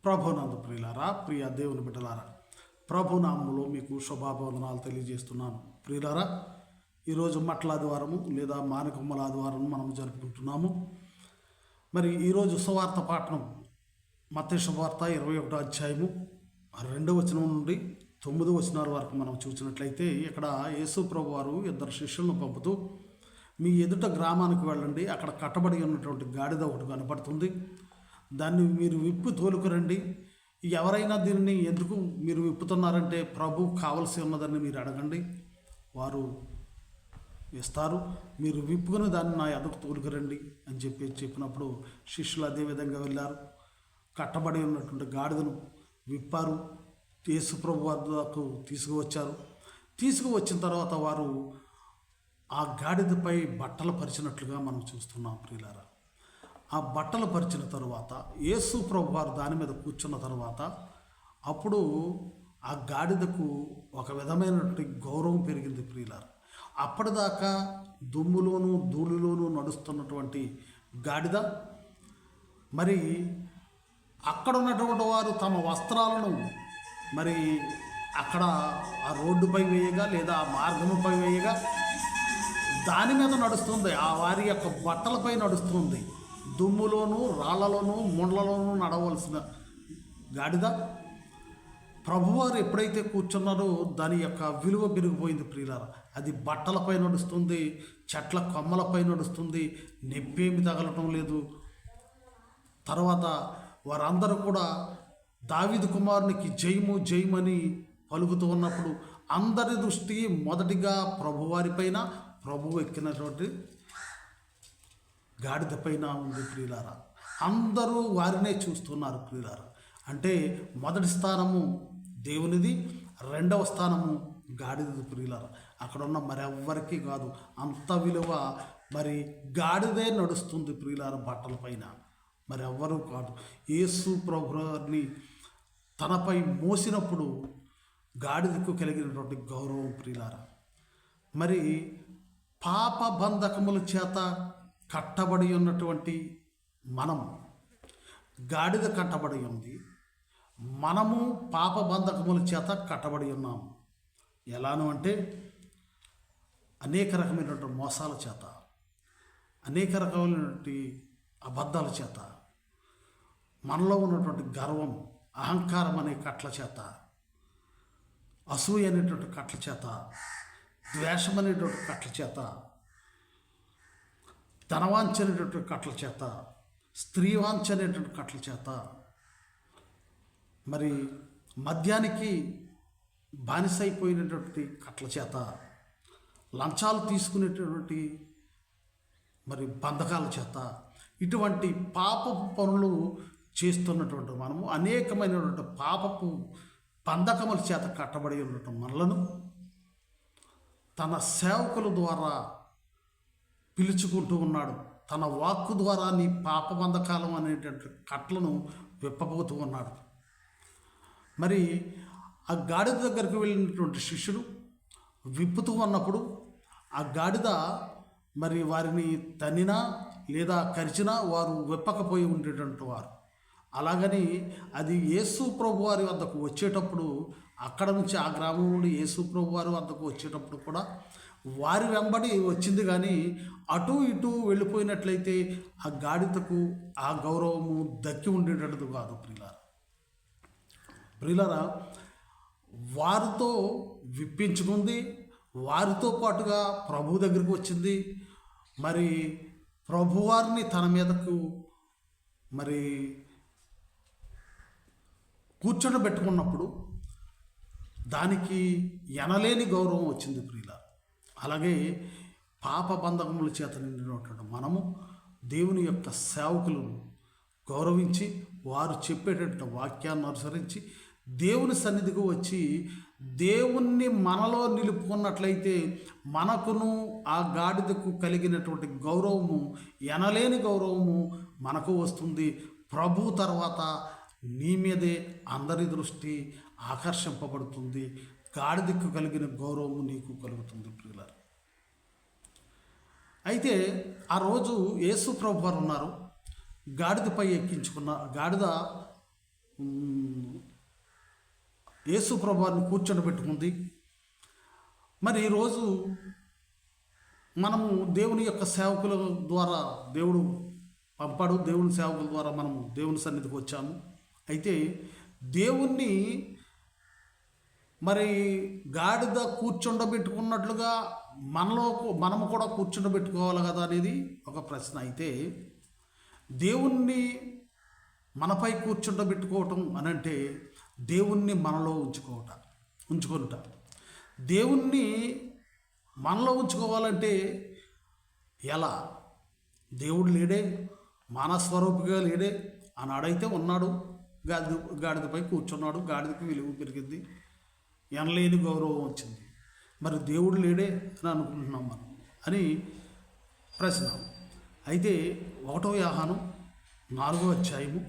ప్రభునందు ప్రియులారా, ప్రియ దేవుని బిడ్డలారా, ప్రభునామములో మీకు శుభాభవందనాలు తెలియజేస్తున్నాను. ప్రియులారా, ఈరోజు మట్ల ఆదివారము లేదా మానకొమ్మల ఆదివారం మనం జరుపుకుంటున్నాము. మరి ఈరోజు సువార్త పాఠనం మత్తయి శుభవార్త 21వ అధ్యాయము 2వ వచనం నుండి 9వ వచనాల వరకు మనం చూసినట్లయితే, ఇక్కడ యేసు ప్రభు వారు 2 శిష్యులను పంపుతూ, మీ ఎదుట గ్రామానికి వెళ్ళండి, అక్కడ కట్టబడి ఉన్నటువంటి గాడిద ఒకటి కనపడుతుంది, దాన్ని మీరు విప్పు తోలుకురండి. ఎవరైనా దీనిని ఎందుకు మీరు విప్పుతున్నారంటే ప్రభు కావలసి ఉన్నదని మీరు అడగండి, వారు ఇస్తారు. మీరు విప్పుకుని దాన్ని నా ఎదుకు తోలుకురండి అని చెప్పినప్పుడు శిష్యులు అదే విధంగా వెళ్ళారు. కట్టబడి ఉన్నటువంటి గాడిదను విప్పారు, యేసు ప్రభు వద్దకు తీసుకువచ్చారు. తీసుకువచ్చిన తర్వాత వారు ఆ గాడిదపై బట్టలు పరిచినట్లుగా మనం చూస్తున్నాం. ప్రియులారా, ఆ బట్టలు పరిచిన తరువాత యేసు ప్రభు వారు దాని మీద కూర్చున్న తర్వాత అప్పుడు ఆ గాడిదకు ఒక విధమైనటువంటి గౌరవం పెరిగింది. ప్రియులారా, అప్పటిదాకా దుమ్ములోను ధూళిలోనూ నడుస్తున్నటువంటి గాడిద మరి అక్కడ ఉన్నటువంటి వారు తమ వస్త్రాలను మరి అక్కడ ఆ రోడ్డుపై వేయగా లేదా ఆ మార్గముపై వేయగా దాని మీద నడుస్తుంది, ఆ వారి యొక్క బట్టలపై నడుస్తుంది. దుమ్ములోను రాళ్లలోను ముండ్లలోనూ నడవలసిన గాడిద ప్రభువారు ఎప్పుడైతే కూర్చున్నారో దాని యొక్క విలువ పెరిగిపోయింది. ప్రియులారా, అది బట్టలపై నడుస్తుంది, చెట్ల కొమ్మలపై నడుస్తుంది, నెప్పేమి తగలటం లేదు. తర్వాత వారందరూ కూడా దావీదు కుమారునికి జయము జయమని పలుకుతూ ఉన్నప్పుడు అందరి దృష్టి మొదటిగా ప్రభువారిపైన, ప్రభువు ఎక్కినటువంటి గాడిద పైన ఉంది. ప్రియులారా, అందరూ వారినే చూస్తున్నారు. ప్రియులారా, అంటే మొదటి స్థానము దేవునిది, 2వ స్థానము గాడిదది. ప్రియులారా, అక్కడ ఉన్న మరెవ్వరికీ కాదు, అంత విలువ మరి గాడిదే నడుస్తుంది. ప్రియులారా, బట్టల పైన మరెవ్వరూ కాదు. యేసు ప్రభుని తనపై మోసినప్పుడు గాడిదకు కలిగినటువంటి గౌరవం. ప్రియులారా, మరి పాప బంధకముల చేత కట్టబడి ఉన్నటువంటి మనము, గాడిద కట్టబడి ఉంది, మనము పాప బంధకముల చేత కట్టబడి ఉన్నాము. ఎలాను అంటే అనేక రకమైనటువంటి మోసాల చేత, అనేక రకమైనటువంటి అబద్ధాల చేత, మనలో ఉన్నటువంటి గర్వం, అహంకారం అనే కట్ల చేత, అసూయ అనేటువంటి కట్ల చేత, ద్వేషం అనేటువంటి కట్ల చేత, ధనవాంఛ అనేటువంటి కట్ల చేత, స్త్రీవాంఛ అనేటువంటి కట్ల చేత, మరి మద్యానికి బానిసైపోయినటువంటి కట్ల చేత, లంచాలు తీసుకునేటటువంటి మరి బంధకాల చేత, ఇటువంటి పాపపు పనులు చేస్తున్నటువంటి మనము అనేకమైనటువంటి పాపపు బంధకముల చేత కట్టబడి ఉన్నటువంటి మనలను తన సేవకుల ద్వారా పిలుచుకుంటూ ఉన్నాడు. తన వాక్కు ద్వారా నీ పాప బంధకాలం అనేటువంటి కట్లను విప్పబోతూ ఉన్నాడు. మరి ఆ గాడిద దగ్గరికి వెళ్ళినటువంటి శిష్యుడు విప్పుతూ ఉన్నప్పుడు ఆ గాడిద మరి వారిని తన్నినా లేదా కరిచినా వారు విప్పకపోయి ఉండేటువంటి వారు. అలాగని అది యేసు ప్రభు వారి వద్దకు వచ్చేటప్పుడు, అక్కడ నుంచి ఆ గ్రామం నుండి యేసు ప్రభు వారి వద్దకు వచ్చేటప్పుడు కూడా వారి వెంబడి వచ్చింది, కానీ అటు ఇటు వెళ్ళిపోయినట్లయితే ఆ గాడిదకు ఆ గౌరవము దక్కి ఉండేటట్టు కాదు. ప్రియులారా, వారితో విప్పించుకుంది, వారితో పాటుగా ప్రభు దగ్గరికి వచ్చింది. మరి ప్రభువారిని తన మీదకు మరి కూర్చోబెట్టుకున్నప్పుడు దానికి ఎనలేని గౌరవం వచ్చింది. ప్రియులారా, అలాగే పాప బంధకముల చేత నిండినటువంటి మనము దేవుని యొక్క సేవకులను గౌరవించి వారు చెప్పేటటువంటి వాక్యాన్ని అనుసరించి దేవుని సన్నిధికి వచ్చి దేవుణ్ణి మనలో నిలుపుకున్నట్లయితే మనకును ఆ గాడిదకు కలిగినటువంటి గౌరవము, ఎనలేని గౌరవము మనకు వస్తుంది. ప్రభు తర్వాత నీ మీదే అందరి దృష్టి ఆకర్షింపబడుతుంది. గాడిదకు కలిగిన గౌరవము నీకు కలుగుతుంది. ప్రియులారా, అయితే ఆ రోజు యేసు ప్రభు వారు ఉన్నారు, గాడిదపై ఎక్కించుకున్న గాడిద యేసు ప్రభువారిని కూర్చోబెట్టుకుంది. మరి ఈరోజు మనము దేవుని యొక్క సేవకుల ద్వారా దేవుడు పంపాడు, దేవుని సేవకుల ద్వారా మనము దేవుని సన్నిధికి వచ్చాము. అయితే దేవుణ్ణి మరి గాడిద కూర్చుండబెట్టుకున్నట్లుగా మనము కూడా కూర్చుండబెట్టుకోవాలి కదా అనేది ఒక ప్రశ్న. అయితే దేవుణ్ణి మనపై కూర్చుండబెట్టుకోవటం అనంటే దేవుణ్ణి మనలో ఉంచుకుంటా. దేవుణ్ణి మనలో ఉంచుకోవాలంటే ఎలా? దేవుడు లేడే, మానస్వరూపిగా లేడే, ఆనాడైతే ఉన్నాడు, గాడిదపై కూర్చున్నాడు, గాడిదకి విలువ పెరిగింది, ఎనలేని గౌరవం వచ్చింది. మరి దేవుడు లేడే అని అనుకుంటున్నాం మనం అని ప్రశ్న. అయితే 1వ యోహాను 4వ అధ్యాయము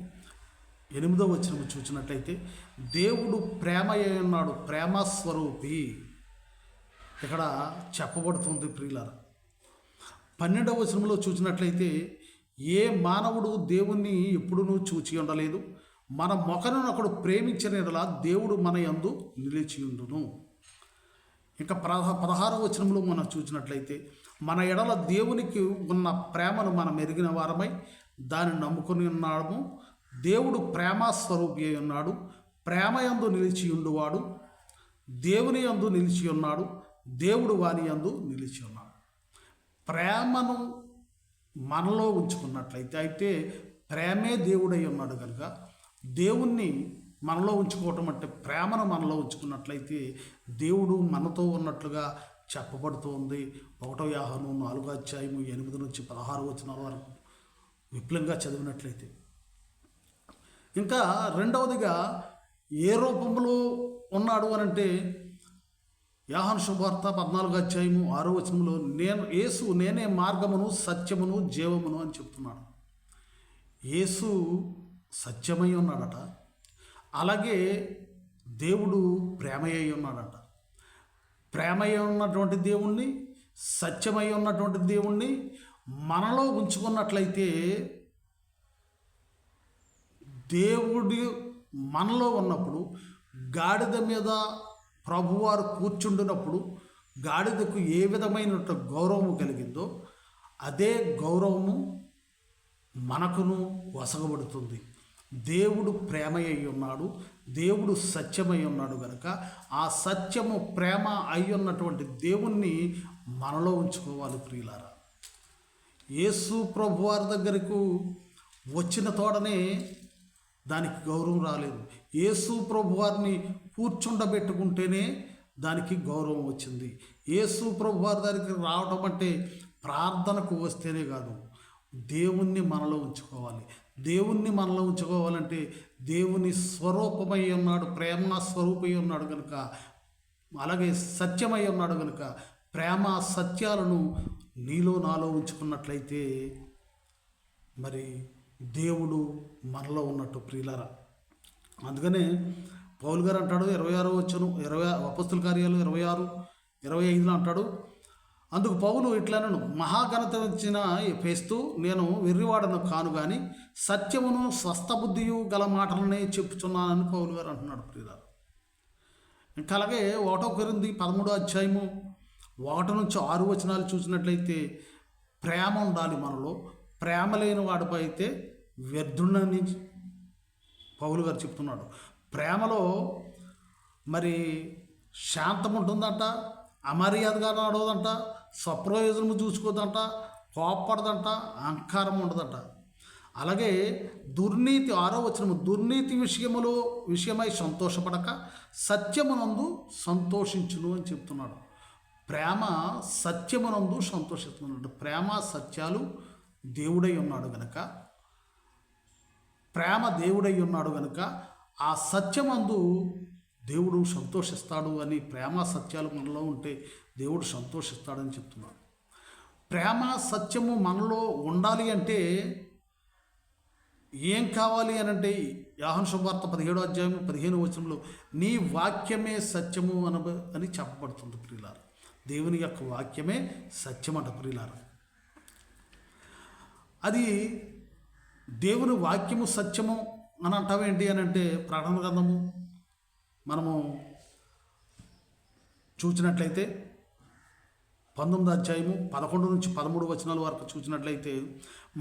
8వ వచనము చూసినట్లయితే దేవుడు ప్రేమ అయి ఉన్నాడు, ప్రేమ స్వరూపి ఇక్కడ చెప్పబడుతుంది ప్రియులారా. 12వ వచనంలో చూసినట్లయితే ఏ మానవుడు దేవుణ్ణి ఎప్పుడూ చూచి ఉండలేదు, మన మొకనునొకడు ప్రేమించిన ఎడల దేవుడు మన యందు నిలిచియుండును. ఇంకా 16వ వచనంలో మనం చూసినట్లయితే మన ఎడల దేవునికి ఉన్న ప్రేమను మనం ఎరిగిన వారమై దాన్ని నమ్ముకొని ఉన్నాము. దేవుడు ప్రేమ స్వరూపి అయి ఉన్నాడు, ప్రేమ యందు నిలిచి ఉండువాడు దేవుని యందు నిలిచి ఉన్నాడు, దేవుడు వాని యందు నిలిచి ఉన్నాడు. ప్రేమను మనలో ఉంచుకున్నట్లయితే, అయితే ప్రేమే దేవుడై ఉన్నాడు కనుక దేవుణ్ణి మనలో ఉంచుకోవటం అంటే ప్రేమను మనలో ఉంచుకున్నట్లయితే దేవుడు మనతో ఉన్నట్లుగా చెప్పబడుతోంది. 1వ యోహాను 4వ అధ్యాయము 8 నుంచి 16 వచనాల వరకు విపులంగా చదివినట్లయితే. ఇంకా రెండవదిగా ఏ రూపంలో ఉన్నాడు అనంటే యోహాను శుభవార్త 14వ అధ్యాయము 6వ వచనంలో యేసు నేనే మార్గమును సత్యమును జీవమును అని చెప్తున్నాడు. యేసు సత్యమై ఉన్నాడట, అలాగే దేవుడు ప్రేమయ్య ఉన్నాడట. ప్రేమయ్య ఉన్నటువంటి దేవుణ్ణి, సత్యమై ఉన్నటువంటి దేవుణ్ణి మనలో ఉంచుకున్నట్లయితే దేవుడి మనలో ఉన్నప్పుడు గాడిద మీద ప్రభువారు కూర్చుండినప్పుడు గాడిదకు ఏ విధమైన గౌరవము కలిగిందో అదే గౌరవము మనకును వసగబడుతుంది. దేవుడు ప్రేమయ్య ఉన్నాడు, దేవుడు సత్యమై ఉన్నాడు కనుక ఆ సత్యము ప్రేమ అయి ఉన్నటువంటి దేవుణ్ణి మనలో ఉంచుకోవాలి ప్రియులారా. యేసు ప్రభువారి దగ్గరకు వచ్చిన తోడనే దానికి గౌరవం రాలేదు. యేసు ప్రభువారిని కూర్చుండబెట్టుకుంటేనే దానికి గౌరవం వచ్చింది. యేసు ప్రభువారి దగ్గరికి రావటం అంటే ప్రార్థనకు వస్తేనే కాదు, దేవుణ్ణి మనలో ఉంచుకోవాలి. దేవుణ్ణి మనలో ఉంచుకోవాలంటే దేవుని స్వరూపమై ఉన్నాడు, ప్రేమ స్వరూపమై ఉన్నాడు కనుక, అలాగే సత్యమై ఉన్నాడు కనుక ప్రేమ సత్యాలను నీలో నాలో ఉంచుకున్నట్లయితే మరి దేవుడు మనలో ఉన్నట్టు ప్రియులారా. అందుకనే పౌలు గారు అంటాడు 26వ వచనం అపొస్తలుల కార్యాలు 26:25 అంటాడు, అందుకు పౌలు ఇట్లనను, మహాఘనత వచ్చిన ఫేస్తు నేను వెర్రివాడను కాను కానీ సత్యమును స్వస్థబుద్ధియు గల మాటలనే చెప్పుచున్నానని పౌలు గారు అంటున్నాడు ప్రియులారా. ఇంకా అలాగే 1 కొరింథీ 13వ అధ్యాయము 1 నుంచి 6 వచనాలు చూసినట్లయితే ప్రేమ ఉండాలి మనలో. ప్రేమ లేని వాడిపై అయితే వ్యర్థుడని పౌలు గారు చెప్తున్నాడు. ప్రేమలో మరి శాంతం ఉంటుందంట, అమర్యాదగా నడవదంట, స్వప్రయోజనము చూసుకోదంట, కోప్పడదంట, అహంకారం ఉండదంట. అలాగే దుర్నీతి 6వ వచనము దుర్నీతి విషయమై సంతోషపడక సత్యమునందు సంతోషించును అని చెప్తున్నాడు. ప్రేమ సత్యమునందు సంతోషిస్తున్నాడు. ప్రేమ సత్యాలు దేవుడై ఉన్నాడు గనక, ప్రేమ దేవుడై ఉన్నాడు గనక ఆ సత్యమందు దేవుడు సంతోషిస్తాడు అని, ప్రేమ సత్యాలు మనలో ఉంటే దేవుడు సంతోషిస్తాడని చెప్తున్నాడు. ప్రేమ సత్యము మనలో ఉండాలి అంటే ఏం కావాలి అని అంటే యోహాను శుభవార్త 17వ అధ్యాయం 15వ వచనంలో నీ వాక్యమే సత్యము అని చెప్పబడుతుంది ప్రియులారా. దేవుని యొక్క వాక్యమే సత్యం అంట ప్రియులారా. అది దేవుని వాక్యము సత్యము అని అంటావేంటి అని అంటే ప్రకటన గ్రంథము మనము చూసినట్లయితే 19వ అధ్యాయము 11 నుంచి 13 వచనాల వరకు చూసినట్లయితే,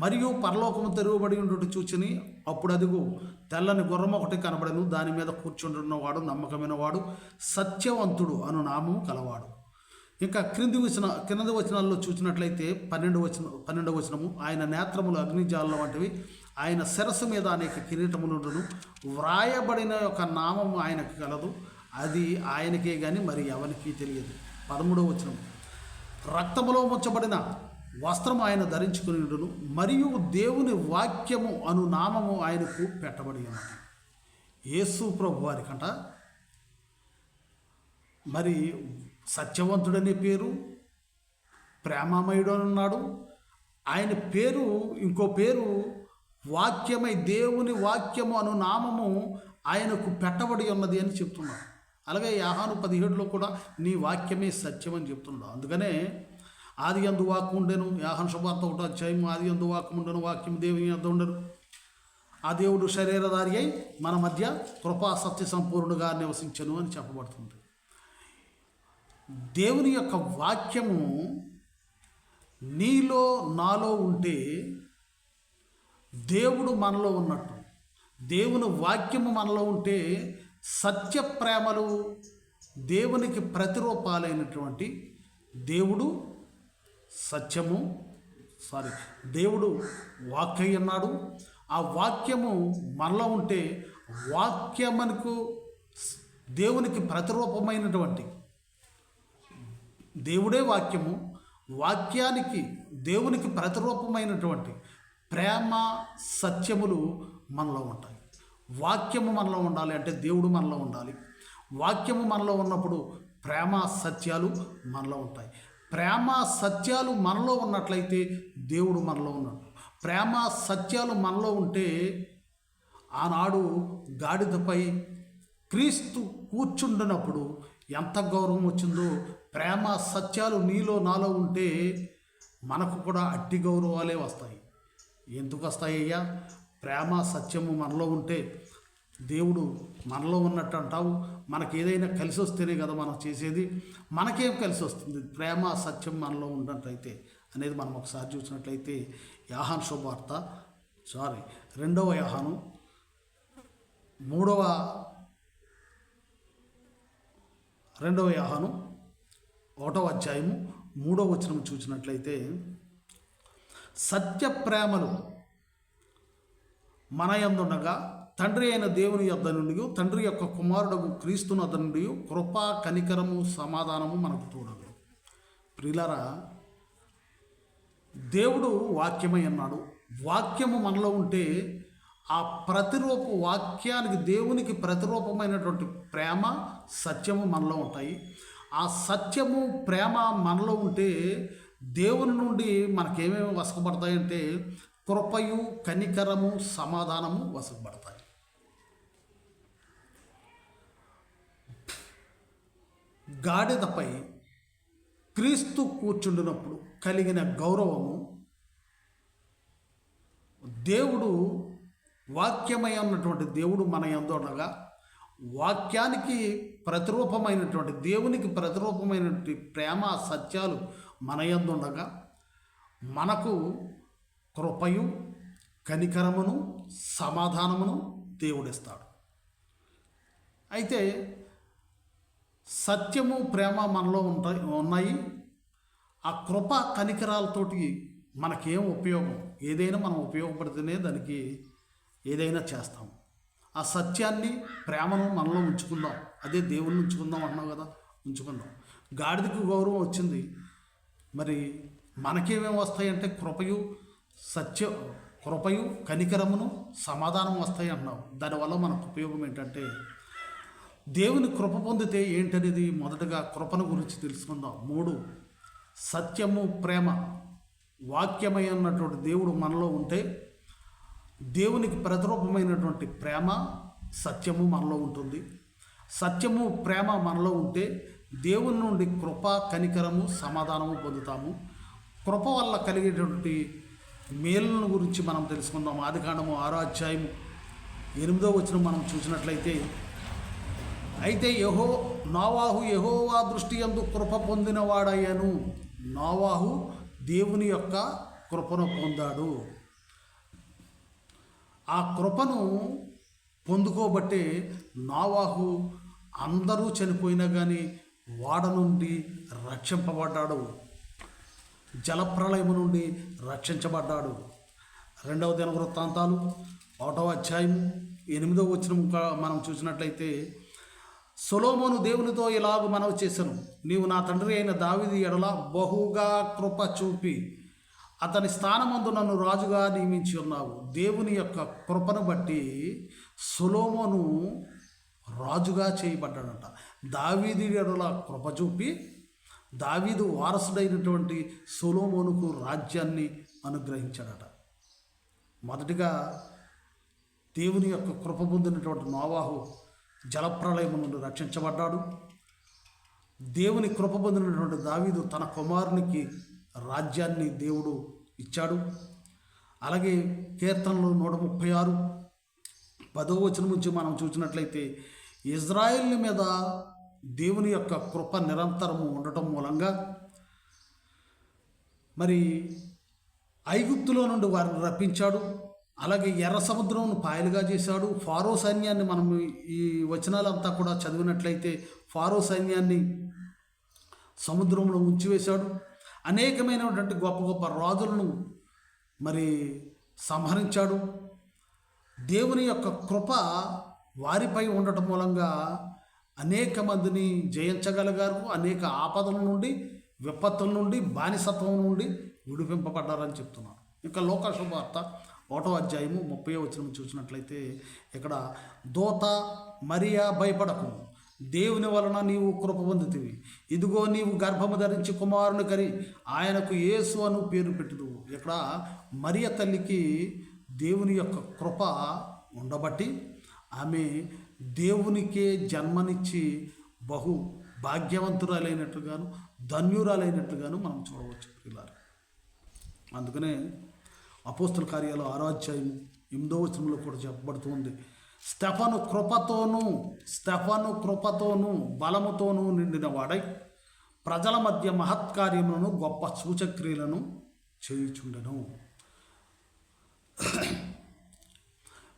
మరియు పరలోకము తెరవబడి ఉండుట చూచిని, అప్పుడు అదిగో తెల్లని గుర్రం ఒకటి కనబడను, దాని మీద కూర్చుంటున్నవాడు నమ్మకమైన వాడు, సత్యవంతుడు అను నామము కలవాడు. ఇంకా క్రింది వచనాల్లో చూసినట్లయితే 12వ వచనము, ఆయన నేత్రములు అగ్నిజాలం వంటివి, ఆయన శిరస్సు మీద అనేక కిరీటములుండును, వ్రాయబడిన యొక్క నామము ఆయనకు కలదు, అది ఆయనకే కానీ మరి ఎవరికి తెలియదు. 13వ వచనం, రక్తములో ముంచబడిన వస్త్రం ఆయన ధరించుకుని ఉండును, మరియు దేవుని వాక్యము అను నామము ఆయనకు పెట్టబడి ఉన్నది. యేసు ప్రభు వారికంట మరి సత్యవంతుడనే పేరు, ప్రేమమయుడు అని ఉన్నాడు. ఆయన పేరు, ఇంకో పేరు వాక్యమై, దేవుని వాక్యము అను నామము ఆయనకు పెట్టబడి ఉన్నది అని చెప్తున్నాడు. అలాగే యోహాను 17లో కూడా నీ వాక్యమే సత్యం అని చెప్తున్నాడు. అందుకనే ఆది యందు వాక్యం ఉండెను, యోహాను సువార్త 1వ అధ్యాయము, ఆది యందు వాక్యం ఉండెను, వాక్యం దేవుని యొద్ద ఉండెను, ఆ దేవుడు శరీరధారి అయి మన మధ్య కృపా సత్య సంపూర్ణుడుగా నివసించెను అని చెప్పబడుతుంది. దేవుని యొక్క వాక్యము నీలో నాలో ఉంటే దేవుడు మనలో ఉన్నట్టు. దేవుని వాక్యము మనలో ఉంటే సత్య ప్రేమలు, దేవునికి ప్రతిరూపాలైనటువంటి దేవుడు దేవుడు వాక్యం అన్నాడు. ఆ వాక్యము మనలో ఉంటే వాక్యమునకు దేవునికి ప్రతిరూపమైనటువంటి దేవుడే వాక్యము, వాక్యానికి దేవునికి ప్రతిరూపమైనటువంటి ప్రేమ సత్యములు మనలో ఉంటాయి. వాక్యము మనలో ఉండాలి అంటే దేవుడు మనలో ఉండాలి. వాక్యము మనలో ఉన్నప్పుడు ప్రేమ సత్యాలు మనలో ఉంటాయి. ప్రేమ సత్యాలు మనలో ఉన్నట్లయితే దేవుడు మనలో ఉన్నాడు. ప్రేమ సత్యాలు మనలో ఉంటే ఆనాడు గాడిదపై క్రీస్తు కూర్చుండినప్పుడు ఎంత గౌరవం వచ్చిందో, ప్రేమ సత్యాలు నీలో నాలో ఉంటే మనకు కూడా అట్టి గౌరవాలే వస్తాయి. ఎందుకు వస్తాయ్యా? ప్రేమ సత్యము మనలో ఉంటే దేవుడు మనలో ఉన్నట్టు అంటావు. మనకి ఏదైనా కలిసి వస్తేనే కదా మనం చేసేది. మనకేం కలిసి వస్తుంది? ప్రేమ సత్యం మనలో ఉన్నట్లయితే అనేది మనం ఒకసారి చూసినట్లయితే యోహాను శుభవార్త 2వ యోహాను 1వ అధ్యాయము 3వ వచనం చూసినట్లయితే, సత్య ప్రేమలు మన యందుండగా తండ్రి అయిన దేవుని యొద్ద నుండి, తండ్రి యొక్క కుమారుడు క్రీస్తు యొద్ద నుండి కృపా కనికరము సమాధానము మనకు తోడదు. ప్రియులారా, దేవుడు వాక్యమై అన్నాడు. వాక్యము మనలో ఉంటే ఆ వాక్యానికి దేవునికి ప్రతిరూపమైనటువంటి ప్రేమ సత్యము మనలో ఉంటాయి. ఆ సత్యము ప్రేమ మనలో ఉంటే దేవుని నుండి మనకేమేమి వసకబడతాయంటే కృపయు కనికరము సమాధానము వసకబడతాయి. గాడిదపై క్రీస్తు కూర్చుండినప్పుడు కలిగిన గౌరవము, దేవుడు వాక్యమై ఉన్నటువంటి దేవుడు మన యందు ఉండగా, వాక్యానికి ప్రతిరూపమైనటువంటి దేవునికి ప్రతిరూపమైనటువంటి ప్రేమ సత్యాలు మన యందు ఉండగా మనకు కృపయు కనికరమును సమాధానమును దేవుడిస్తాడు. అయితే సత్యము ప్రేమ మనలో ఉన్నాయి. ఆ కృప కనికరాలతోటి మనకేం ఉపయోగం? ఏదైనా మనం ఉపయోగపడితేనే దానికి ఏదైనా చేస్తాం. ఆ సత్యాన్ని ప్రేమను మనలో ఉంచుకుందాం. అదే దేవుణ్ణి ఉంచుకుందాం అంటున్నాం కదా, ఉంచుకుందాం. గాడిదకు గౌరవం వచ్చింది, మరి మనకేమేమి వస్తాయంటే కృపయు కనికరమును సమాధానం వస్తాయి అంటున్నావు. దానివల్ల మనకు ఉపయోగం ఏంటంటే దేవుని కృప పొందితే ఏంటనేది మొదటగా కృపను గురించి తెలుసుకుందాం. 3 సత్యము ప్రేమ వాక్యమై ఉన్నటువంటి దేవుడు మనలో ఉంటే దేవునికి ప్రతిరూపమైనటువంటి ప్రేమ సత్యము మనలో ఉంటుంది. సత్యము ప్రేమ మనలో ఉంటే దేవుని నుండి కృప కనికరము సమాధానము పొందుతాము. కృప వల్ల కలిగేటువంటి మేలులను గురించి మనం తెలుసుకుందాం. ఆదికాండము 6వ అధ్యాయము 8వ వచనం మనం చూసినట్లయితే, అయితే నోవాహు యెహోవా దృష్టి యందు కృప పొందినవాడయ్యను. నోవాహు దేవుని యొక్క కృపను పొందాడు. ఆ కృపను పొందుకోబట్టే నోవాహు అందరూ చనిపోయినా కానీ వాడ నుండి రక్షింపబడ్డాడు, జలప్రళయము నుండి రక్షించబడ్డాడు. 2వ దినవృత్తాంతాలు 1వ అధ్యాయం 8వ వచనం మనం చూసినట్లయితే, సొలొమోను దేవునితో ఇలాగ మనవి చేశాను, నీవు నా తండ్రి అయిన దావీదు ఎడల బహుగా కృప చూపి అతని స్థానమందు నన్ను రాజుగా నియమించి ఉన్నావు. దేవుని యొక్క కృపను బట్టి సొలొమోను రాజుగా చేయబడ్డాడట. దావీదు ఎడల కృప చూపి దావీదు వారసుడైనటువంటి సొలొమోనుకు రాజ్యాన్ని అనుగ్రహించాడట. మొదటిగా దేవుని యొక్క కృప పొందినటువంటి నోవాహు జలప్రళయం నుండి రక్షించబడ్డాడు. దేవుని కృప పొందినటువంటి దావీదు తన కుమారునికి రాజ్యాన్ని దేవుడు ఇచ్చాడు. అలాగే కీర్తనలు 136 10వ వచనం నుంచి మనం చూసినట్లయితే, ఇజ్రాయేల్ మీద దేవుని యొక్క కృప నిరంతరము ఉండటం మూలంగా మరి ఐగుప్తులో నుండి వారిని రప్పించాడు. అలాగే ఎర్ర సముద్రంను పాయలుగా చేశాడు. ఫారో సైన్యాన్ని మనం ఈ వచనాలంతా కూడా చదివినట్లయితే ఫారో సైన్యాన్ని సముద్రంలో ఉంచివేశాడు. అనేకమైనటువంటి గొప్ప గొప్ప రాజులను మరి సంహరించాడు. దేవుని యొక్క కృప వారిపై ఉండటం మూలంగా అనేక మందిని జయించగలిగారు. అనేక ఆపదల నుండి, విపత్తుల నుండి, బానిసత్వం నుండి విడిపింపబడ్డారని చెప్తున్నాను. ఇంకా లోకా శుభవార్త 1వ అధ్యాయము 30వ వచనం చూసినట్లయితే, ఇక్కడ దూత మరియా భయపడకు, దేవుని వలన నీవు కృప పొందుతివి. ఇదిగో నీవు గర్భము ధరించి కుమారుని కరి ఆయనకు యేసు అను పేరు పెట్టుదువు. ఇక్కడ మరియ తల్లికి దేవుని యొక్క కృప ఉండబట్టి ఆమె దేవునికే జన్మనిచ్చి బహు భాగ్యవంతురాలైనట్లుగాను ధన్యురాలైనట్లుగాను మనం చూడవచ్చు పిల్లలు. అందుకనే అపోస్తుల కార్యాలు 6వ అధ్యాయం 8వ వచనంలో కూడా చెప్పబడుతుంది, స్టెఫను కృపతోనూ బలముతోనూ నిండిన వాడై ప్రజల మధ్య మహత్కార్యములను గొప్ప సూచక్రియలను చేయుచుండెను.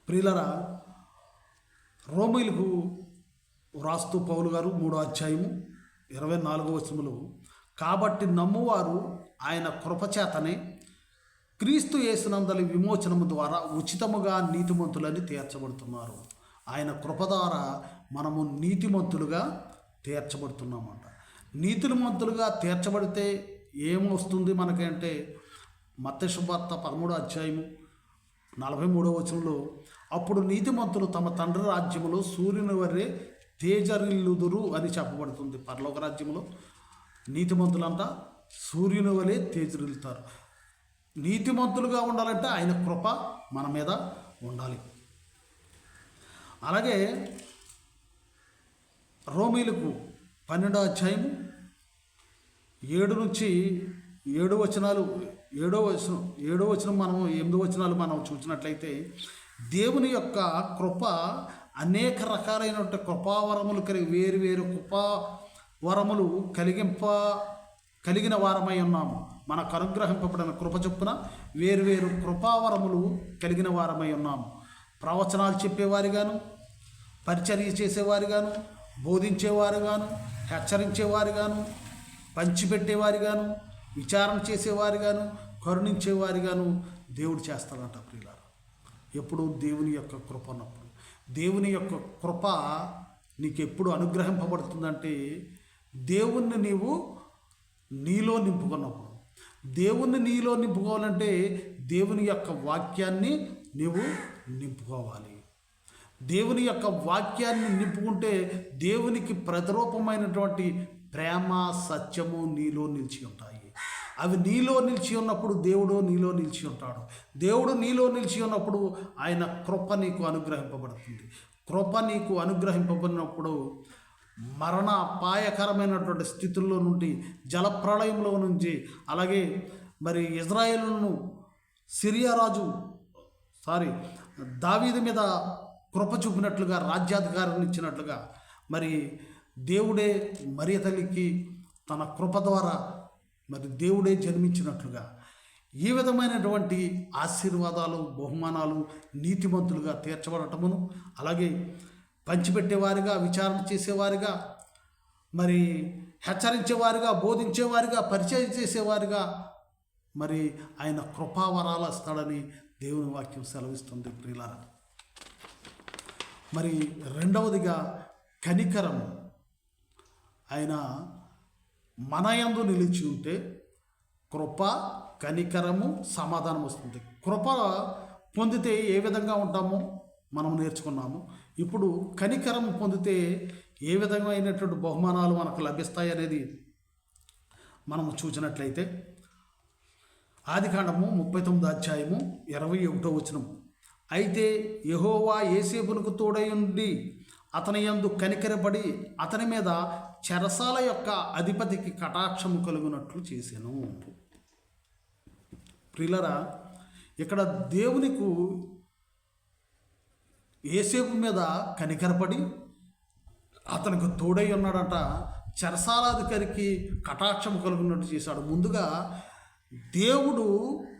ప్రియులరా, రోమీయులకు వ్రాస్తూ పౌలు గారు 3వ అధ్యాయము 24వ వచనములో, కాబట్టి నమ్మువారు ఆయన కృపచేతనే క్రీస్తు యేసునందలి విమోచనము ద్వారా ఉచితముగా నీతిమంతులని తీర్చబడుతున్నారు. ఆయన కృప ద్వారా మనము నీతిమంతులుగా తీర్చబడుతున్నామంట. నీతిమంతులుగా తీర్చబడితే ఏమొస్తుంది మనకంటే, మత్తయి శుభవార్త 13వ అధ్యాయము 43వ వచనంలో, అప్పుడు నీతిమంతులు తమ తండ్రి రాజ్యములో సూర్యుని వలె తేజరిల్లుదురు అని చెప్పబడుతుంది. పరలోక రాజ్యములో నీతిమంతులంతా సూర్యుని వలె తేజరిల్లుతారు. నీతిమంతులుగా ఉండాలంటే ఆయన కృప మన మీద ఉండాలి. అలాగే రోమీయులకు 12వ అధ్యాయము 7 నుంచి 7 వచనాలు 7వ వచనం మనం 8 వచనాలు మనం చూసినట్లయితే, దేవుని యొక్క కృప అనేక రకాలైన కృపావరములు వేరు కృపావరములు కలిగిన వారమై ఉన్నాము. మనకు అనుగ్రహింపబడిన కృప చొప్పున వేరు కృపావరములు కలిగిన వారమై ఉన్నాము. ప్రవచనాలు చెప్పేవారిగాను, పరిచర్య చేసేవారిగాను, బోధించేవారుగాను, హెచ్చరించేవారుగాను, పంచిపెట్టేవారిగాను, విచారణ చేసేవారిగాను, కరుణించేవారిగాను దేవుడు చేస్తాడంట ప్రియులారా. ఎప్పుడు దేవుని యొక్క కృప ఉన్నప్పుడు. దేవుని యొక్క కృప నీకు ఎప్పుడు అనుగ్రహింపబడుతుందంటే, దేవుణ్ణి నీవు నీలో నింపుకున్నప్పుడు. దేవుణ్ణి నీలో నింపుకోవాలంటే దేవుని యొక్క వాక్యాన్ని నీవు నింపుకోవాలి. దేవుని యొక్క వాక్యాన్ని నింపుకుంటే దేవునికి ప్రతిరూపమైనటువంటి ప్రేమ, సత్యము నీలో నిలిచి ఉంటాయి. అవి నీలో నిలిచి ఉన్నప్పుడు దేవుడు నీలో నిలిచి ఉంటాడు. దేవుడు నీలో నిలిచి ఉన్నప్పుడు ఆయన కృప నీకు అనుగ్రహింపబడుతుంది. కృప నీకు అనుగ్రహింపబడినప్పుడు మరణ అపాయకరమైనటువంటి స్థితుల్లో నుండి, జలప్రళయంలో నుంచి, అలాగే మరి ఇజ్రాయేలును సిరియా రాజు దావీదు మీద కృప చూపినట్లుగా, రాజ్యాధికారాన్ని ఇచ్చినట్లుగా, మరి దేవుడే మరియ తల్లికి తన కృప ద్వారా మరి దేవుడే జన్మించినట్లుగా ఈ విధమైనటువంటి ఆశీర్వాదాలు, బహుమానాలు నీతిమంతులుగా తీర్చబడటమును, అలాగే పంచిపెట్టేవారిగా, విచారణ చేసేవారిగా, మరి హెచ్చరించేవారిగా, బోధించేవారిగా, పరిచయం చేసేవారిగా మరి ఆయన కృపావరాలు ఇస్తాడని దేవుని వాక్యం సెలవిస్తుంది ప్రియులారా. మరి రెండవదిగా కనికరం. ఆయన మన యందు నిలిచి ఉంటే కృప, కనికరము, సమాధానం వస్తుంది. కృప పొందితే ఏ విధంగా ఉంటామో మనం నేర్చుకున్నాము. ఇప్పుడు కనికరం పొందితే ఏ విధమైనటువంటి బహుమానాలు మనకు లభిస్తాయి అనేది మనము చూసినట్లయితే ఆదికాండము 39 అధ్యాయము 21వ వచనం. అయితే యెహోవా యోసేపునకు తోడై ఉండి అతని యందు కనికరపడి అతని మీద చెరసాల యొక్క అధిపతికి కటాక్షము కలుగునట్లు చేసెను. ప్రియులరా, ఇక్కడ దేవునికి యోసేపు మీద కనికరపడి అతనికి తోడై ఉన్నాడట. చెరసాలాధికారికి కటాక్షం కలుగున్నట్టు చేశాడు. ముందుగా దేవుడు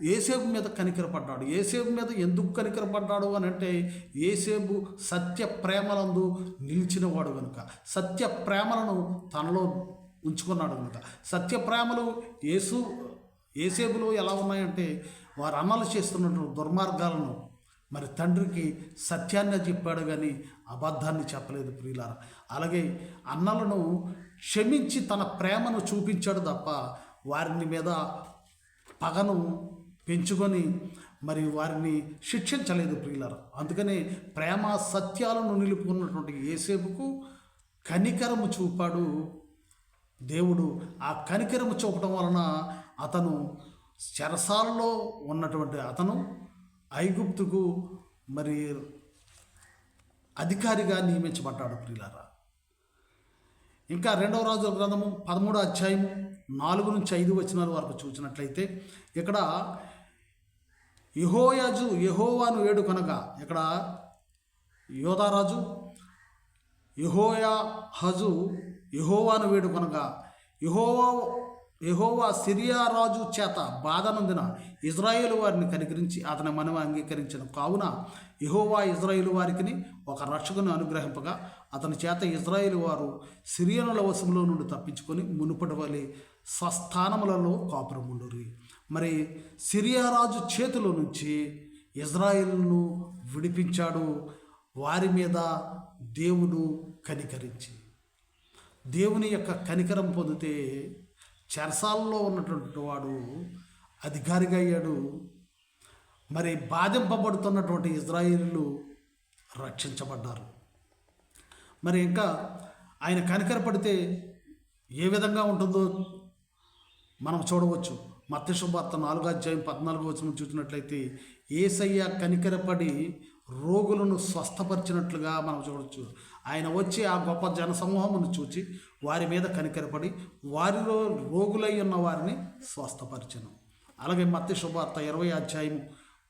యోసేపు మీద కనికరపడ్డాడు. యోసేపు మీద ఎందుకు కనికరపడ్డాడు అని అంటే, యోసేపు సత్య ప్రేమలందు నిలిచినవాడు కనుక, సత్య ప్రేమలను తనలో ఉంచుకున్నాడు కనుక. సత్య ప్రేమలు యోసేపులో ఎలా ఉన్నాయంటే, వారు అన్నలు చేస్తున్న దుర్మార్గాలను మరి తండ్రికి సత్యాన్ని చెప్పాడు కానీ అబద్ధాన్ని చెప్పలేదు ప్రియులారా. అలాగే అన్నలను క్షమించి తన ప్రేమను చూపించాడు తప్ప వారిని మీద పగను పెంచుకొని మరి వారిని శిక్షించలేదు ప్రియులారా. అందుకని ప్రేమ సత్యాలను నిలుపుకున్నటువంటి యోసేపుకు కనికరము చూపాడు దేవుడు. ఆ కనికరము చూపడం వలన అతను చెరసాలలో ఉన్నటువంటి అతను ఐగుప్తుకు మరి అధికారిగా నియమించబడ్డాడు ప్రియులారా. ఇంకా 2వ రాజుల గ్రంథము 13వ అధ్యాయము 4 నుంచి 5 వచనాల వరకు చూసినట్లయితే ఇక్కడ యెహోవాను వేడుకొనగా, ఇక్కడ యోధారాజు యెహోవాను వేడుకొనగా యెహోవా సిరియా రాజు చేత బాధనందిన ఇజ్రాయేలు వారిని కనికరించి అతని మనవి అంగీకరించిన కావున యెహోవా ఇజ్రాయేలు వారికి ఒక రక్షకుని అనుగ్రహింపగా అతని చేత ఇజ్రాయేలు వారు సిరియనుల వశంలో నుండి తప్పించుకొని మునుపటి వలె స్వస్థానములలో కాపురముండురి. మరి సిరియా రాజు చేతిలో నుంచి ఇజ్రాయేలును విడిపించాడు. వారి మీద దేవుడు కనికరించి, దేవుని యొక్క కనికరం పొందితే చెరసాలలో ఉన్నటువంటి వాడు అధికారిగా అయ్యాడు. మరి బాధింపబడుతున్నటువంటి ఇజ్రాయేలీలు రక్షించబడ్డారు. మరి ఇంకా ఆయన కనికరపడితే ఏ విధంగా ఉంటుందో మనం చూడవచ్చు. మత్తయి శుభవార్త 4వ అధ్యాయం 14వ వచనం చూసినట్లయితే యేసయ్య కనికరపడి రోగులను స్వస్థపరిచినట్లుగా మనం చూడవచ్చు. ఆయన వచ్చి ఆ గొప్ప జనసమూహమును చూచి వారి మీద కనికరపడి వారిలో రోగులై ఉన్న వారిని స్వస్థపరిచను. అలాగే మత్తయి శుభవార్త 20వ అధ్యాయం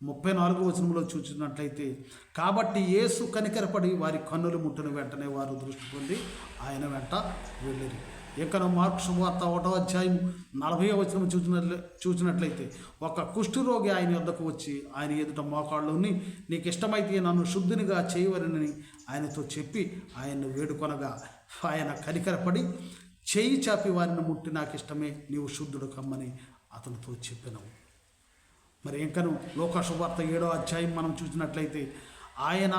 34వ వచనంలో చూసినట్లయితే కాబట్టి యేసు కనికరపడి వారి కన్నులు ముట్టిన వెంటనే వారు దృష్టి పొంది ఆయన వెంట వెళ్ళిరి. ఇంకా మార్కు శుభవార్త 1వ అధ్యాయం 40వ వచనం చూసినట్లయితే ఒక కుష్ఠరోగి ఆయన వద్దకు వచ్చి ఆయన ఎదుట మోకాళ్ళుని నీకు ఇష్టమైతే నన్ను శుద్ధినిగా చేయవలనని ఆయనతో చెప్పి ఆయన్ను వేడుకొనగా ఆయన కనికరపడి చేయి చాపి వారిని ముట్టి నాకు ఇష్టమే నీవు శుద్ధుడు కమ్మని అతనితో చెప్పినావు. మరి ఇంకను లోకా శుభవార్త 7వ అధ్యాయం మనం చూసినట్లయితే ఆయన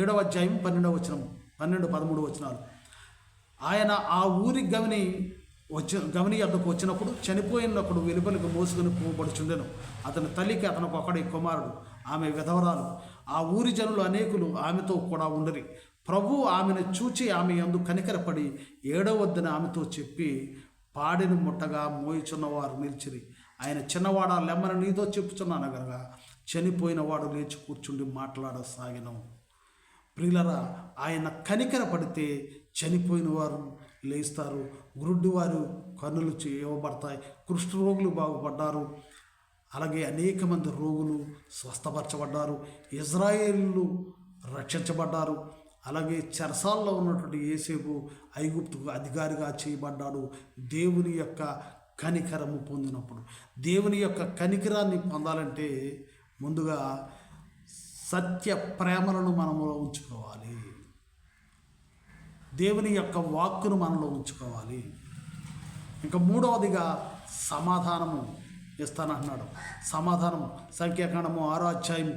7వ అధ్యాయం 12వ వచనం 12-13 వచనాలు ఆయన ఆ ఊరి గవిని వద్దకు వచ్చినప్పుడు చనిపోయినప్పుడు వెలుపలికి మోసుకొని పోబడుచుండెను. అతని తల్లికి అతనికి ఒకడి కుమారుడు, ఆమె విధవరాలు. ఆ ఊరి జనులు అనేకులు ఆమెతో కూడా ఉండరి. ప్రభు ఆమెను చూచి ఆమె యందు కనికరపడి ఏడవద్దని ఆమెతో చెప్పి పాడిని ముట్టగా మోయిచున్నవారు నిలిచిరి. ఆయన చిన్నవాడా లెమ్మని నీతో చెప్పుచున్నాను అనగా చనిపోయిన వాడు లేచి కూర్చుండి మాట్లాడసాగినం. ప్రియులరా, ఆయన కనికర పడితే చనిపోయిన వారు లేస్తారు, గురుడ్డివారు కన్నులు ఇవ్వబడతాయి, కుష్ఠరోగులు బాగుపడ్డారు, అలాగే అనేక మంది రోగులు స్వస్థపరచబడ్డారు. ఇజ్రాయేలు రక్షించబడ్డారు. అలాగే చెరసాల్లో ఉన్నటువంటి యోసేపు ఐగుప్తుకు అధికారిగా చేయబడ్డాడు. దేవుని యొక్క కనికరము పొందినప్పుడు, దేవుని యొక్క కనికరాన్ని పొందాలంటే ముందుగా సత్య ప్రేమలను మనలో ఉంచుకోవాలి. దేవుని యొక్క వాక్కును మనలో ఉంచుకోవాలి. ఇంకా మూడవదిగా సమాధానము ఇస్తానంటున్నాడు. సమాధానము సంఖ్యాకాండము 6వ అధ్యాయము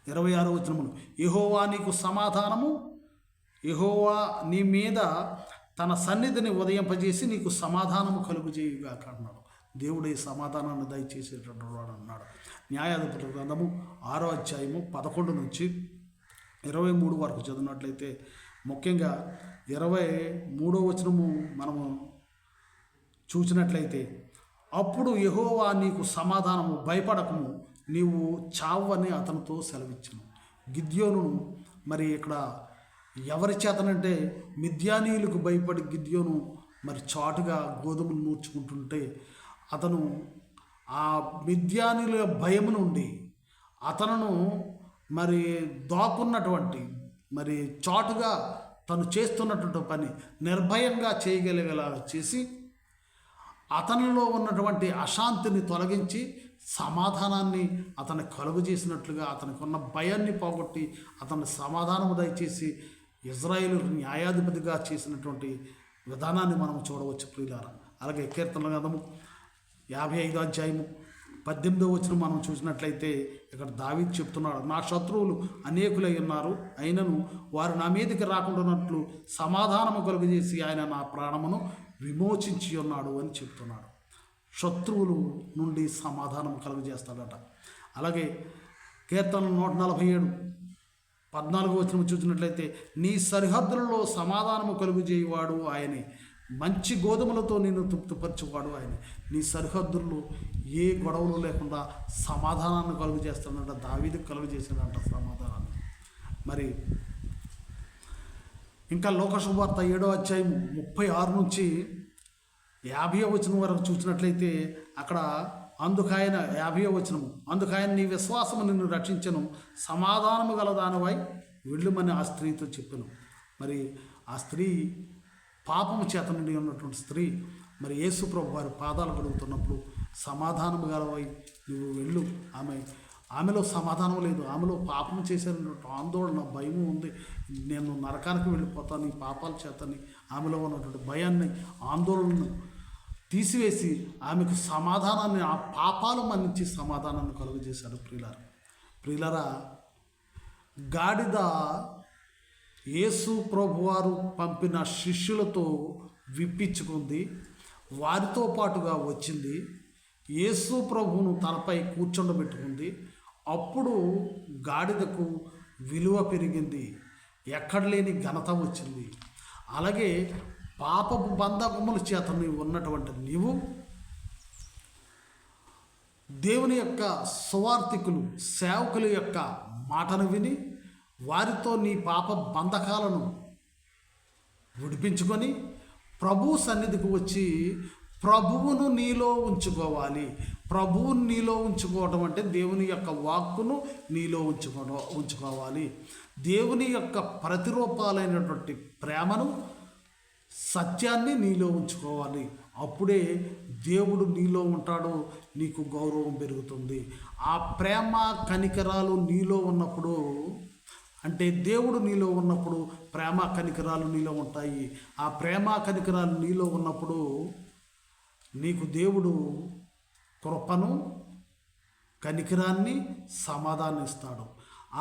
26వ వచనములు, యెహోవా నీకు సమాధానము, యెహోవా నీ మీద తన సన్నిధిని ఉదయింపజేసి నీకు సమాధానము కలుగుజేయుగాక అన్నాడు. దేవుడే సమాధానాన్ని దయచేసేటటువంటి వాడు అన్నాడు. న్యాయాధిపతుల గ్రంథము 6వ అధ్యాయము 11 నుంచి 23 వరకు చదివినట్లయితే, ముఖ్యంగా 23వ వచనము మనము చూసినట్లయితే, అప్పుడు యెహోవా నీకు సమాధానము, భయపడకము, నీవు చావని అతనితో సెలవిచ్చును. గిద్యోనును మరి ఇక్కడ ఎవరి చేతనంటే మిద్యానీయులకు భయపడి గిద్యోను మరి చాటుగా గోధుమలు నూర్చుకుంటుంటే, అతను ఆ మిద్యానీయుల భయం నుండి అతను మరి దాక్కున్నటువంటి మరి చాటుగా తను చేస్తున్నటువంటి పని నిర్భయంగా చేయగలిగేలా చేసి అతనిలో ఉన్నటువంటి అశాంతిని తొలగించి సమాధానాన్ని అతను కలుగు చేసినట్లుగా, అతనికి ఉన్న భయాన్ని పోగొట్టి అతన్ని సమాధానము దయచేసి ఇజ్రాయేలు న్యాయాధిపతిగా చేసినటువంటి విధానాన్ని మనం చూడవచ్చు ప్రియులారా. అలాగే కీర్తనల గ్రంథము 55వ అధ్యాయము 18వ వచనం మనం చూసినట్లయితే ఇక్కడ దావీదు చెప్తున్నాడు, నా శత్రువులు అనేకులై ఉన్నారు, అయినను వారు నా మీదకి రాకుండానట్లు సమాధానము కలుగజేసి ఆయన నా ప్రాణమును విమోచించి ఉన్నాడు అని చెప్తున్నాడు. శత్రువులు నుండి సమాధానం కలుగజేస్తాడట. అలాగే కీర్తన 147 14వ వచనం చూసినట్లయితే, నీ సరిహద్దులలో సమాధానము కలుగజేయువాడు ఆయనే, మంచి గోధుమలతో నిన్ను తృప్తిపరచువాడు ఆయనే. నీ సరిహద్దుల్లో ఏ గొడవలు లేకుండా సమాధానాన్ని కలుగు చేస్తాడంట. దావీదుకు కలుగు చేశాడంట సమాధానాన్ని. మరి ఇంకా లోకశుభవార్త 7వ అధ్యాయం 36 నుంచి 50వ వచనం వరకు చూసినట్లయితే, అక్కడ అందుకాయన 50వ వచనము, అందుకాయన నీ విశ్వాసము నిన్ను రక్షించను, సమాధానము గల దానివై వెళ్ళుమని ఆ స్త్రీతో చెప్పాను. మరి ఆ స్త్రీ పాపము చేత నుండి ఉన్నటువంటి స్త్రీ మరి యేసు ప్రభు వారి పాదాలు కడుగుతున్నప్పుడు సమాధానము గలవై నువ్వు వెళ్ళు, ఆమెలో సమాధానం లేదు, ఆమెలో పాపం చేసేటువంటి ఆందోళన భయము ఉంది, నేను నరకానికి వెళ్ళిపోతాను ఈ పాపాల చేతని ఆమెలో ఉన్నటువంటి భయాన్ని ఆందోళనను తీసివేసి ఆమెకు సమాధానాన్ని, ఆ పాపాలు మన్నించి సమాధానాన్ని కలుగజేశాడు. ప్రియులారా, గాడిద యేసు ప్రభువారు పంపిన శిష్యులతో విప్పించుకుంది, వారితో పాటుగా వచ్చింది, యేసు ప్రభువును తనపై కూర్చోబెట్టుకుంది. అప్పుడు గాడిదకు విలువ పెరిగింది, ఎక్కడ లేని ఘనత వచ్చింది. అలాగే పాపపు బంధకముల చేత నీవు ఉన్నటువంటి నీవు దేవుని యొక్క సువార్థికులు సేవకుల యొక్క మాటను విని వారితో నీ పాప బంధకాలను విడిపించుకొని ప్రభు సన్నిధికి వచ్చి ప్రభువును నీలో ఉంచుకోవాలి. ప్రభువును నీలో ఉంచుకోవడం అంటే దేవుని యొక్క వాక్కును నీలో ఉంచుకోవాలి. దేవుని యొక్క ప్రతిరూపాలైనటువంటి ప్రేమను, సత్యాన్ని నీలో ఉంచుకోవాలి. అప్పుడే దేవుడు నీలో ఉంటాడు, నీకు గౌరవం పెరుగుతుంది. ఆ ప్రేమ కనికరాలు నీలో ఉన్నప్పుడు, అంటే దేవుడు నీలో ఉన్నప్పుడు ప్రేమ కనికరాలు నీలో ఉంటాయి. ఆ ప్రేమ కనికరాలు నీలో ఉన్నప్పుడు నీకు దేవుడు కృపను, కనికరాన్ని, సమాధానం ఇస్తాడు.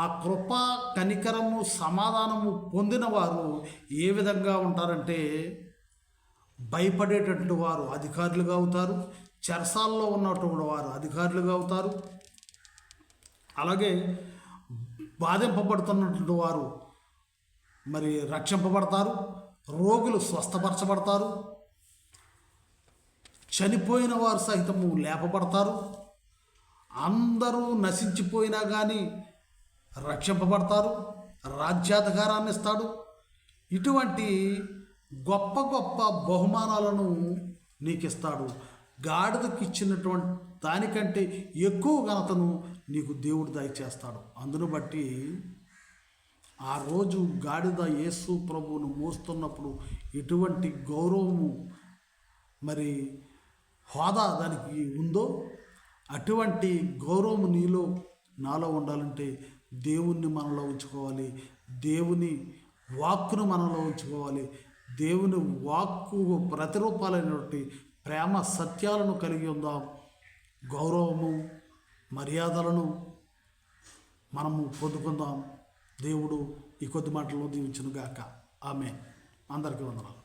ఆ కృప, కనికరము, సమాధానము పొందిన వారు ఏ విధంగా ఉంటారంటే భయపడేటటువంటి వారు అధికారులుగా అవుతారు. చెరసాల్లో ఉన్నటువంటి వారు అధికారులుగా అవుతారు. అలాగే బాధింపబడుతున్నటువంటి వారు మరి రక్షింపబడతారు. రోగులు స్వస్థపరచబడతారు. చనిపోయిన వారు సహితము లేపబడతారు. అందరూ నశించిపోయినా కానీ రక్షింపబడతారు. రాజ్యాధికారాన్ని ఇస్తాడు. ఇటువంటి గొప్ప గొప్ప బహుమానాలను నీకు ఇస్తాడు. గాడిదకి ఇచ్చినటువంటి దానికంటే ఎక్కువ ఘనతను నీకు దేవుడు దయచేస్తాడు. అందును బట్టి ఆ రోజు గాడిద యేసు ప్రభువును మోస్తున్నప్పుడు ఎటువంటి గౌరవము మరి హోదా దానికి ఉందో అటువంటి గౌరవం నాలో ఉండాలంటే దేవుణ్ణి మనలో ఉంచుకోవాలి, దేవుని వాక్కును మనలో ఉంచుకోవాలి. దేవుని వాక్కు ప్రతిరూపాలైనటువంటి ప్రేమ సత్యాలను కలిగి ఉందాం. గౌరవము మర్యాదలను మనము పొందుకుందాం. దేవుడు ఈ కొద్ది మాటల్లో దీవించునుగాక. ఆమేన్. అందరికీ వందనాలు.